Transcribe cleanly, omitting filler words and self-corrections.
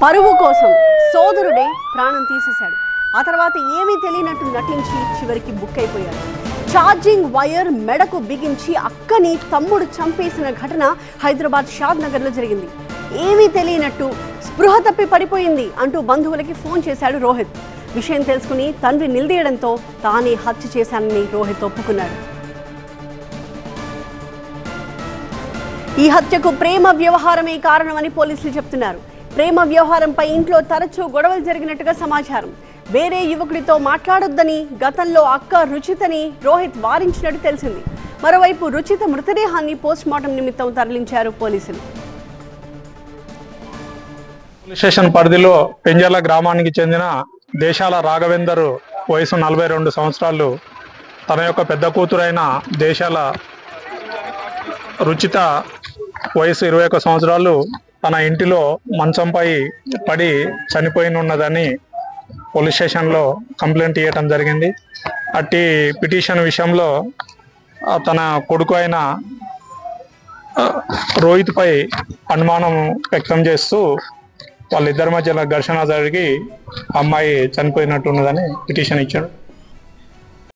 పరువు కోసం సోదరుడే ప్రాణం తీసేశాడు. ఆ తర్వాత ఏమీ తెలియనట్టు నటించి చివరికి బుక్ అయిపోయాడు. ఛార్జింగ్ వైర్ మెడకు బిగించి అక్కని తమ్ముడు చంపేసిన ఘటన హైదరాబాద్ షాద్ నగర్లో జరిగింది. ఏమీ తెలియనట్టు స్పృహ తప్పి పడిపోయింది అంటూ బంధువులకి ఫోన్ చేశాడు రోహిత్. విషయం తెలుసుకుని తండ్రి నిలదీయడంతో తానే హత్య చేశానని రోహిత్ ఒప్పుకున్నాడు. ఈ హత్యకు ప్రేమ వ్యవహారమే కారణమని పోలీసులు చెప్తున్నారు. ప్రేమ వ్యవహారంపై ఇంట్లో తరచూ గొడవలు జరిగినట్టుగా సమాచారం. వేరే యువకుడితో మాట్లాడొద్దని గతంలో అక్క రుచితని రోహిత్ వారించినట్టు తెలిసింది. మరోవైపు రుచిత మృతదేహాన్ని పోస్ట్మార్టం నిమిత్తం తరలించారు పోలీసులు. పోలీస్ స్టేషన్ పరిధిలో పెంజర్ల గ్రామానికి చెందిన దేశాల రాఘవేందర్ వయసు 42 సంవత్సరాలు తన యొక్క పెద్ద కూతురైన దేశాల రుచిత వయసు 21 సంవత్సరాలు తన ఇంటిలో మంచంపై పడి చనిపోయినున్నదని పోలీస్ స్టేషన్లో కంప్లైంట్ ఇవ్వటం జరిగింది. అట్టి పిటిషన్ విషయంలో తన కొడుకు అయిన రోహిత్పై అనుమానం వ్యక్తం చేస్తూ వాళ్ళిద్దరి మధ్యలో ఘర్షణ జరిగి అమ్మాయి చనిపోయినట్టున్నదని పిటిషన్ ఇచ్చాడు.